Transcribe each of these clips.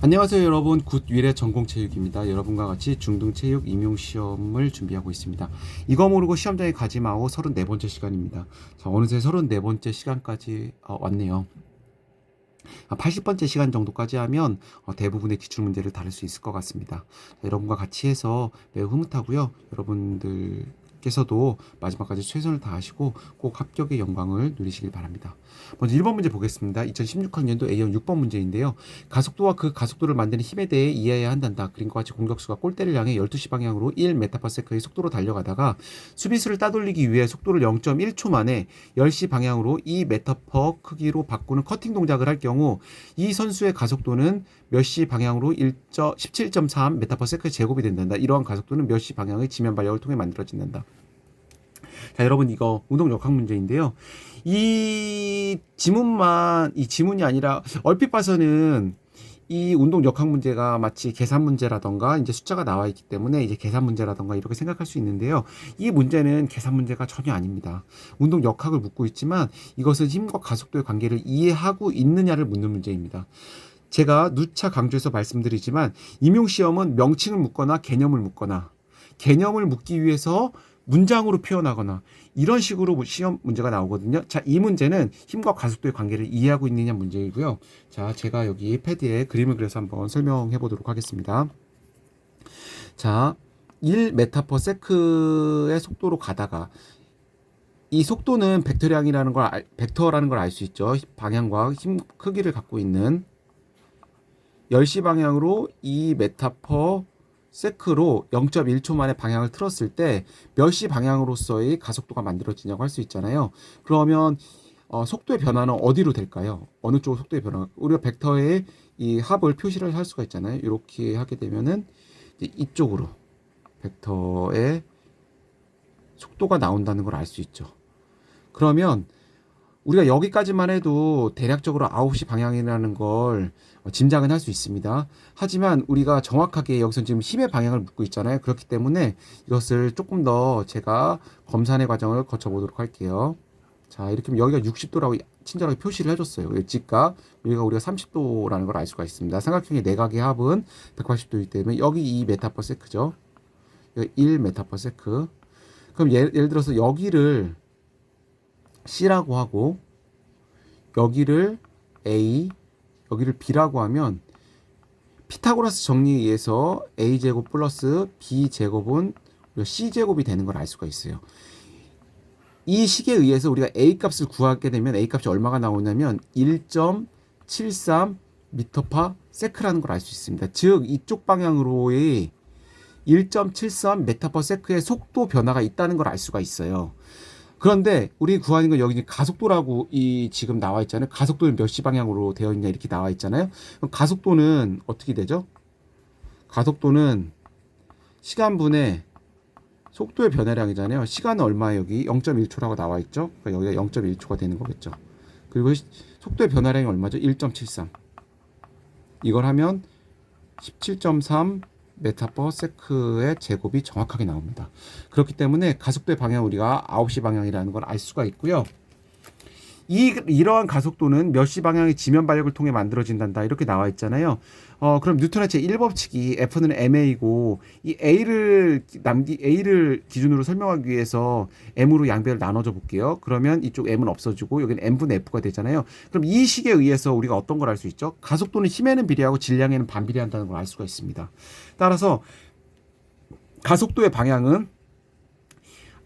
안녕하세요 여러분, 굿윌의 전공체육입니다. 여러분과 같이 중등체육 임용시험을 준비하고 있습니다. 이거 모르고 시험장에 가지 마오 34번째 시간입니다. 자, 어느새 34번째 시간까지 왔네요. 80번째 시간 정도까지 하면 대부분의 기출문제를 다룰 수 있을 것 같습니다. 자, 여러분과 같이 해서 매우 흐뭇하고요. 여러분들께서도 마지막까지 최선을 다하시고 꼭 합격의 영광을 누리시길 바랍니다. 먼저 1번 문제 보겠습니다. 2016학년도 A형 6번 문제인데요. 가속도와 그 가속도를 만드는 힘에 대해 이해해야 한단다. 그림과 같이 공격수가 골대를 향해 12시 방향으로 1m/s의 속도로 달려가다가 수비수를 따돌리기 위해 속도를 0.1초 만에 10시 방향으로 2m/s 크기로 바꾸는 커팅 동작을 할 경우 이 선수의 가속도는 몇 시 방향으로 17.3m/s 제곱이 된단다. 이러한 가속도는 몇 시 방향의 지면 발력을 통해 만들어진단다. 자, 여러분 이거 운동 역학 문제인데요. 이 지문이 아니라 얼핏 봐서는 이 운동 역학 문제가 마치 계산 문제라던가 이제 숫자가 나와 있기 때문에 이제 계산 문제라던가 이렇게 생각할 수 있는데요. 이 문제는 계산 문제가 전혀 아닙니다. 운동 역학을 묻고 있지만 이것은 힘과 가속도의 관계를 이해하고 있느냐를 묻는 문제입니다. 제가 누차 강조해서 말씀드리지만 임용시험은 명칭을 묻거나 개념을 묻거나 개념을 묻기 위해서 문장으로 표현하거나 이런 식으로 시험 문제가 나오거든요. 자, 이 문제는 힘과 가속도의 관계를 이해하고 있느냐 문제이고요. 자, 제가 여기 패드에 그림을 그려서 한번 설명해 보도록 하겠습니다. 자, 1m/s의 속도로 가다가 이 속도는 벡터라는 걸 알 수 있죠. 방향과 힘 크기를 갖고 있는 10시 방향으로 2m/s로 0.1초 만에 방향을 틀었을 때 몇 시 방향으로서의 가속도가 만들어지냐고 할 수 있잖아요. 그러면 속도의 변화는 어디로 될까요? 어느 쪽으로 속도의 변화? 우리가 벡터의 이 합을 표시를 할 수가 있잖아요. 이렇게 하게 되면은 이쪽으로 벡터의 속도가 나온다는 걸 알 수 있죠. 그러면 우리가 여기까지만 해도 대략적으로 9시 방향이라는 걸 짐작은 할 수 있습니다. 하지만 우리가 정확하게 여기서 지금 힘의 방향을 묻고 있잖아요. 그렇기 때문에 이것을 조금 더 제가 검산의 과정을 거쳐보도록 할게요. 자, 이렇게 하면 여기가 60도라고 친절하게 표시를 해줬어요. 직각, 여기가 우리가 30도라는 걸 알 수가 있습니다. 삼각형의 내각의 합은 180도이기 때문에 여기 2m/s죠. 여기 1m/s. 그럼 예를 들어서 여기를 C라고 하고 여기를 A, 여기를 B라고 하면 피타고라스 정리에 의해서 A제곱 플러스 B제곱은 C제곱이 되는 걸 알 수가 있어요. 이 식에 의해서 우리가 A 값을 구하게 되면 A 값이 얼마가 나오냐면 1.73m/s라는 걸 알 수 있습니다. 즉 이쪽 방향으로의 1.73m/s의 속도 변화가 있다는 걸 알 수가 있어요. 그런데 우리 구하는 건 여기 가속도라고 지금 나와 있잖아요. 가속도는 몇 시 방향으로 되어 있냐 이렇게 나와 있잖아요. 그럼 가속도는 어떻게 되죠? 가속도는 시간분의 속도의 변화량이잖아요. 시간은 얼마예요? 여기 0.1초라고 나와 있죠. 그러니까 여기가 0.1초가 되는 거겠죠. 그리고 속도의 변화량이 얼마죠? 1.73. 이걸 하면 17.3m/s의 제곱이 정확하게 나옵니다. 그렇기 때문에 가속도의 방향 우리가 9시 방향이라는 걸 알 수가 있고요. 이러한 가속도는 몇 시 방향의 지면 발력을 통해 만들어진단다 이렇게 나와 있잖아요. 그럼 뉴턴의 제1법칙이 F는 ma고 이 A를 기준으로 설명하기 위해서 M으로 양배를 나눠줘 볼게요. 그러면 이쪽 M은 없어지고 여기는 M분의 F가 되잖아요. 그럼 이 식에 의해서 우리가 어떤 걸 알 수 있죠? 가속도는 힘에는 비례하고 질량에는 반비례한다는 걸 알 수가 있습니다. 따라서 가속도의 방향은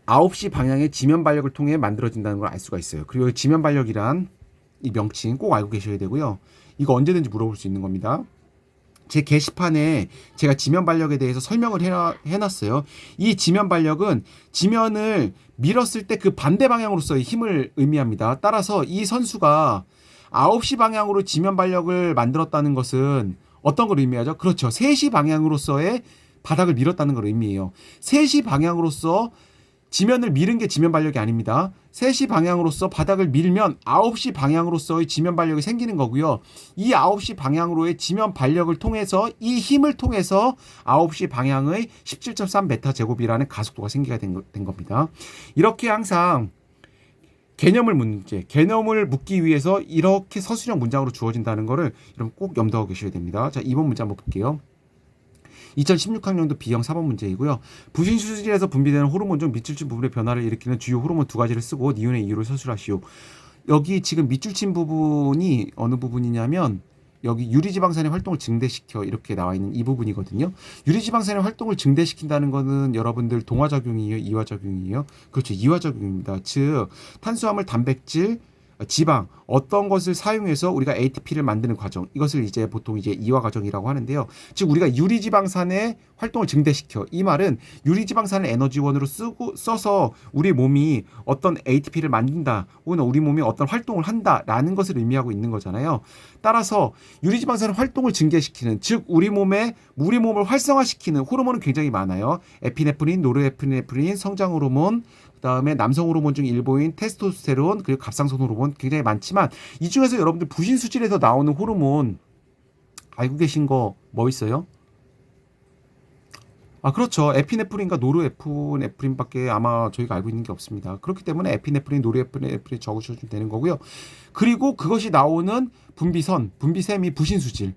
9시 방향의 지면 발력을 통해 만들어진다는 걸 알 수가 있어요. 그리고 지면 발력이란 이 명칭 꼭 알고 계셔야 되고요. 이거 언제든지 물어볼 수 있는 겁니다. 제 게시판에 제가 지면 발력에 대해서 설명을 해놨어요. 이 지면 발력은 지면을 밀었을 때 그 반대 방향으로서의 힘을 의미합니다. 따라서 이 선수가 9시 방향으로 지면 발력을 만들었다는 것은 어떤 걸 의미하죠? 그렇죠. 3시 방향으로서의 바닥을 밀었다는 걸 의미해요. 3시 방향으로서 지면을 밀은 게 지면 발력이 아닙니다. 3시 방향으로서 바닥을 밀면 9시 방향으로서의 지면 발력이 생기는 거고요. 이 9시 방향으로의 지면 발력을 통해서 이 힘을 통해서 9시 방향의 17.3m 제곱이라는 가속도가 생기게 된 겁니다. 이렇게 항상 개념을 묻는 문제, 개념을 묻기 위해서 이렇게 서술형 문장으로 주어진다는 거를 여러분 꼭 염두하고 계셔야 됩니다. 자, 2번 문제 한번 볼게요. 2016학년도 B형 4번 문제이고요. 부신수질에서 분비되는 호르몬 중 밑줄친 부분의 변화를 일으키는 주요 호르몬 두 가지를 쓰고 니은의 이유를 서술하시오. 여기 지금 밑줄친 부분이 어느 부분이냐면 여기 유리지방산의 활동을 증대시켜 이렇게 나와 있는 이 부분이거든요. 유리지방산의 활동을 증대시킨다는 거는 여러분들 동화작용이에요, 이화작용이에요? 그렇죠, 이화작용입니다. 즉 탄수화물, 단백질, 지방 어떤 것을 사용해서 우리가 ATP를 만드는 과정, 이것을 이제 보통 이제 이화 과정이라고 하는데요. 즉 우리가 유리지방산의 활동을 증대시켜, 이 말은 유리지방산을 에너지원으로 써서 우리 몸이 어떤 ATP를 만든다 혹은 우리 몸이 어떤 활동을 한다라는 것을 의미하고 있는 거잖아요. 따라서 유리지방산의 활동을 증대시키는, 즉 우리 몸을 활성화시키는 호르몬은 굉장히 많아요. 에피네프린, 노르에피네프린, 성장 호르몬, 그다음에 남성 호르몬 중 일부인 테스토스테론, 그리고 갑상선 호르몬 굉장히 많지만 이 중에서 여러분들 부신수질에서 나오는 호르몬 알고 계신 거 뭐 있어요? 아, 그렇죠. 에피네프린과 노르에피네프린밖에 아마 저희가 알고 있는 게 없습니다. 그렇기 때문에 에피네프린, 노르에피네프린 적으셔도 되는 거고요. 그리고 그것이 나오는 분비샘이 부신수질.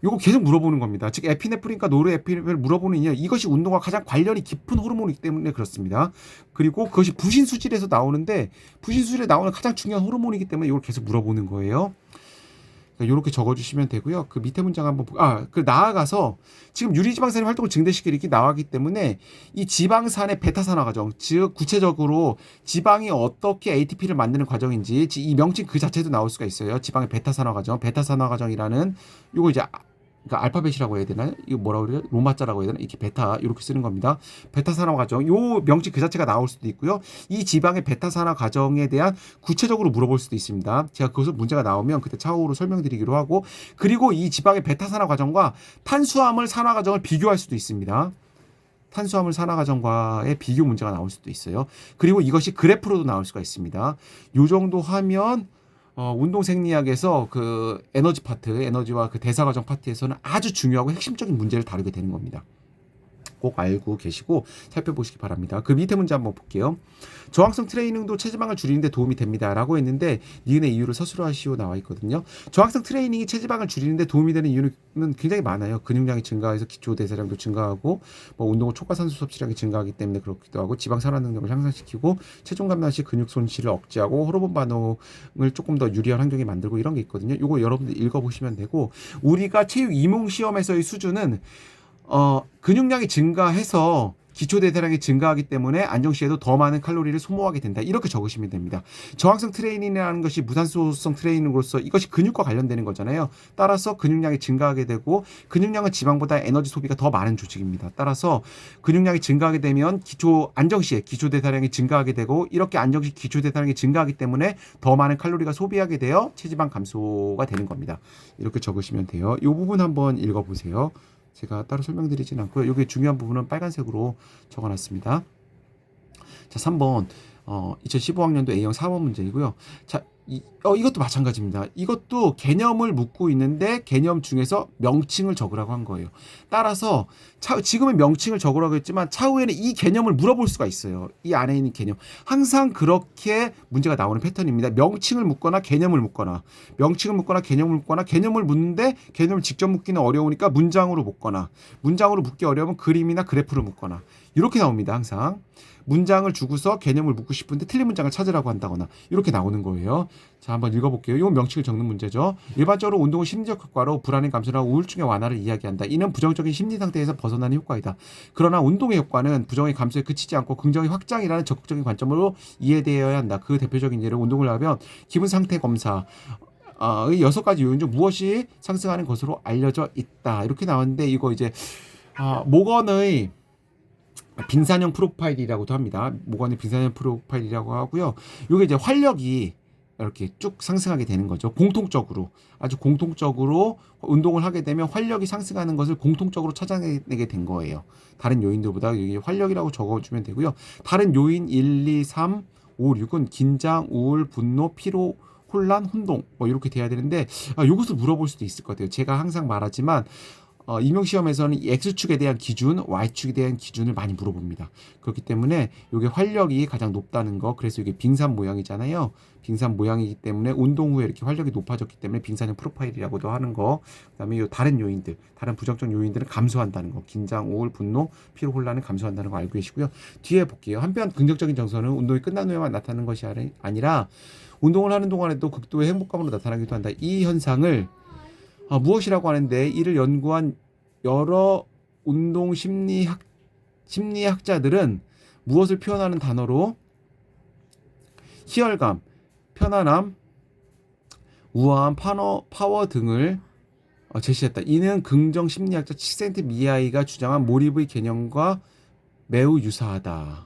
요거 계속 물어보는 겁니다. 즉 에피네프린과 노르에피네프린을 물어보는 이유, 이것이 운동과 가장 관련이 깊은 호르몬이기 때문에 그렇습니다. 그리고 그것이 부신수질에서 나오는데 부신수질에 나오는 가장 중요한 호르몬이기 때문에 이걸 계속 물어보는 거예요. 이렇게 적어주시면 되고요. 그 밑에 문장 한번 나아가서 지금 유리지방산의 활동을 증대시키기 이렇게 나왔기 때문에 이 지방산의 베타산화 과정, 즉 구체적으로 지방이 어떻게 ATP를 만드는 과정인지 이 명칭 그 자체도 나올 수가 있어요. 지방의 베타산화 과정, 베타산화 과정이라는 요거 이제 그러니까 알파벳이라고 해야 되나요? 이거 뭐라고 그래요? 로마자라고 해야 되나? 이렇게 베타 이렇게 쓰는 겁니다. 베타산화 과정, 요 명칭 그 자체가 나올 수도 있고요. 이 지방의 베타산화 과정에 대한 구체적으로 물어볼 수도 있습니다. 제가 그것을 문제가 나오면 그때 차후로 설명드리기로 하고, 그리고 이 지방의 베타산화 과정과 탄수화물 산화 과정을 비교할 수도 있습니다. 탄수화물 산화 과정과의 비교 문제가 나올 수도 있어요. 그리고 이것이 그래프로도 나올 수가 있습니다. 요 정도 하면 운동 생리학에서 그 에너지 파트, 에너지와 그 대사 과정 파트에서는 아주 중요하고 핵심적인 문제를 다루게 되는 겁니다. 꼭 알고 계시고 살펴보시기 바랍니다. 그 밑에 문제 한번 볼게요. 저항성 트레이닝도 체지방을 줄이는 데 도움이 됩니다 라고 했는데 니은의 이유를 서술하시오 나와 있거든요. 저항성 트레이닝이 체지방을 줄이는 데 도움이 되는 이유는 굉장히 많아요. 근육량이 증가해서 기초 대사량도 증가하고 운동 후 초과산소 섭취량이 증가하기 때문에 그렇기도 하고, 지방 산화 능력을 향상시키고 체중 감량 시 근육 손실을 억제하고 호르몬 반응을 조금 더 유리한 환경에 만들고, 이런 게 있거든요. 이거 여러분들 읽어보시면 되고, 우리가 체육 이몽 시험에서의 수준은 근육량이 증가해서 기초 대사량이 증가하기 때문에 안정시에도 더 많은 칼로리를 소모하게 된다, 이렇게 적으시면 됩니다. 저항성 트레이닝이라는 것이 무산소성 트레이닝으로서 이것이 근육과 관련되는 거잖아요. 따라서 근육량이 증가하게 되고, 근육량은 지방보다 에너지 소비가 더 많은 조직입니다. 따라서 근육량이 증가하게 되면 안정시에 기초 대사량이 증가하게 되고, 이렇게 안정시 기초 대사량이 증가하기 때문에 더 많은 칼로리가 소비하게 되어 체지방 감소가 되는 겁니다. 이렇게 적으시면 돼요. 이 부분 한번 읽어보세요. 제가 따로 설명드리진 않고요. 여기 중요한 부분은 빨간색으로 적어놨습니다. 자, 3번 2015학년도 A형 4번 문제이고요. 자, 이것도 마찬가지입니다. 이것도 개념을 묻고 있는데 개념 중에서 명칭을 적으라고 한 거예요. 따라서 지금은 명칭을 적으라고 했지만 차후에는 이 개념을 물어볼 수가 있어요. 이 안에 있는 개념. 항상 그렇게 문제가 나오는 패턴입니다. 명칭을 묻거나 개념을 묻거나, 명칭을 묻거나 개념을 묻거나, 개념을 묻는데 개념을 직접 묻기는 어려우니까 문장으로 묻거나, 문장으로 묻기 어려우면 그림이나 그래프를 묻거나, 이렇게 나옵니다. 항상 문장을 주고서 개념을 묻고 싶은데 틀린 문장을 찾으라고 한다거나 이렇게 나오는 거예요. 자, 한번 읽어볼게요. 이건 명칭을 적는 문제죠. 일반적으로 운동은 심리적 효과로 불안의 감소나 우울증의 완화를 이야기한다. 이는 부정적인 심리 상태에서 벗어나는 효과이다. 그러나 운동의 효과는 부정의 감소에 그치지 않고 긍정의 확장이라는 적극적인 관점으로 이해되어야 한다. 그 대표적인 예를 운동을 하면 기분 상태 검사 의 6가지 요인 중 무엇이 상승하는 것으로 알려져 있다. 이렇게 나왔는데, 이거 이제 모건의 빙산형 프로파일이라고도 합니다. 모건의 빙산형 프로파일이라고 하고요. 이게 이제 활력이 이렇게 쭉 상승하게 되는 거죠. 공통적으로, 아주 공통적으로 운동을 하게 되면 활력이 상승하는 것을 공통적으로 찾아내게 된 거예요. 다른 요인들보다 여기 활력이라고 적어주면 되고요. 다른 요인 1, 2, 3, 5, 6은 긴장, 우울, 분노, 피로, 혼란, 혼동 이렇게 돼야 되는데, 이것을 물어볼 수도 있을 것 같아요. 제가 항상 말하지만 임용 시험에서는 이 X축에 대한 기준, Y축에 대한 기준을 많이 물어봅니다. 그렇기 때문에 이게 활력이 가장 높다는 거. 그래서 이게 빙산 모양이잖아요. 빙산 모양이기 때문에 운동 후에 이렇게 활력이 높아졌기 때문에 빙산형 프로파일이라고도 하는 거. 그다음에 이 다른 요인들, 다른 부정적 요인들은 감소한다는 거. 긴장, 우울, 분노, 피로 혼란을 감소한다는 거 알고 계시고요. 뒤에 볼게요. 한편 긍정적인 정서는 운동이 끝난 후에만 나타나는 것이 아니라 운동을 하는 동안에도 극도의 행복감으로 나타나기도 한다. 이 현상을 무엇이라고 하는데, 이를 연구한 여러 운동 심리학자들은 무엇을 표현하는 단어로 희열감, 편안함, 우아함, 파워 등을 제시했다. 이는 긍정 심리학자 칙센트 미아이가 주장한 몰입의 개념과 매우 유사하다.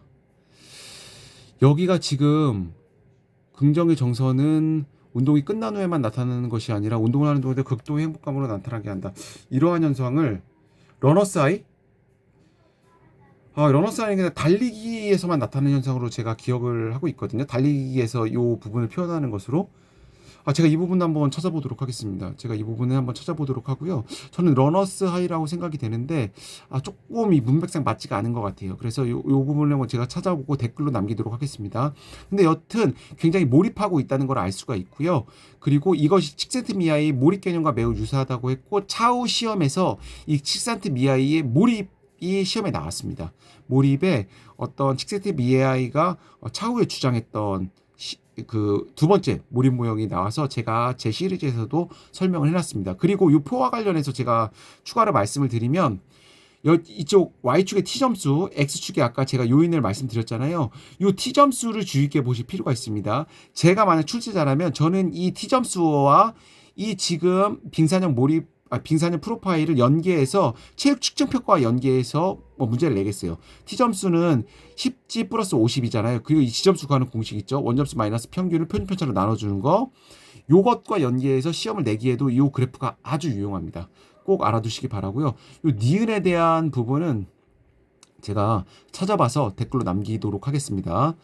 여기가 지금 긍정의 정서는 운동이 끝난 후에만 나타나는 것이 아니라 운동을 하는 동안에 극도의 행복감으로 나타나게 한다. 이러한 현상을 러너스하이? 러너스하이는 달리기에서만 나타나는 현상으로 제가 기억을 하고 있거든요. 달리기에서 이 부분을 표현하는 것으로. 제가 이 부분 한번 찾아보도록 하겠습니다. 제가 이 부분을 한번 찾아보도록 하고요. 저는 러너스 하이라고 생각이 되는데 조금 이 문맥상 맞지가 않은 것 같아요. 그래서 이 부분을 한번 제가 찾아보고 댓글로 남기도록 하겠습니다. 근데 여튼 굉장히 몰입하고 있다는 걸 알 수가 있고요. 그리고 이것이 칙센트 미아이의 몰입 개념과 매우 유사하다고 했고, 차후 시험에서 이 칙센트 미아이의 몰입이 시험에 나왔습니다. 몰입에 어떤 칙센트 미아이가 차후에 주장했던 그 두 번째 몰입 모형이 나와서 제가 제 시리즈에서도 설명을 해놨습니다. 그리고 이 표와 관련해서 제가 추가로 말씀을 드리면, 이쪽 Y축의 T점수, X축에 아까 제가 요인을 말씀드렸잖아요. 이 T점수를 주의 깊게 보실 필요가 있습니다. 제가 만약 출제자라면 저는 이 T점수와 이 지금 빙산형 프로파일을 연계해서 체육 측정평가와 연계해서 문제를 내겠어요. T점수는 10지 플러스 50이잖아요. 그리고 이 G점수 구하는 공식 있죠. 원점수 마이너스 평균을 표준편차로 나눠주는 거. 요것과 연계해서 시험을 내기에도 이 그래프가 아주 유용합니다. 꼭 알아두시기 바라고요. 요 니은에 대한 부분은 제가 찾아봐서 댓글로 남기도록 하겠습니다.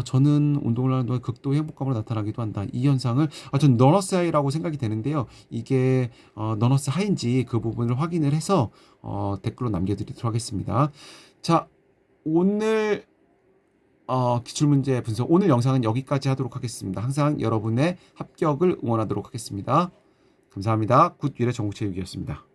저는 운동을 하는 동안 극도의 행복감으로 나타나기도 한다. 이 현상을 저는 너너스 하이라고 생각이 되는데요. 이게 너너스 하이인지 그 부분을 확인을 해서 댓글로 남겨드리도록 하겠습니다. 자, 오늘 기출문제 분석, 오늘 영상은 여기까지 하도록 하겠습니다. 항상 여러분의 합격을 응원하도록 하겠습니다. 감사합니다. 굿 미래 정보체육이었습니다.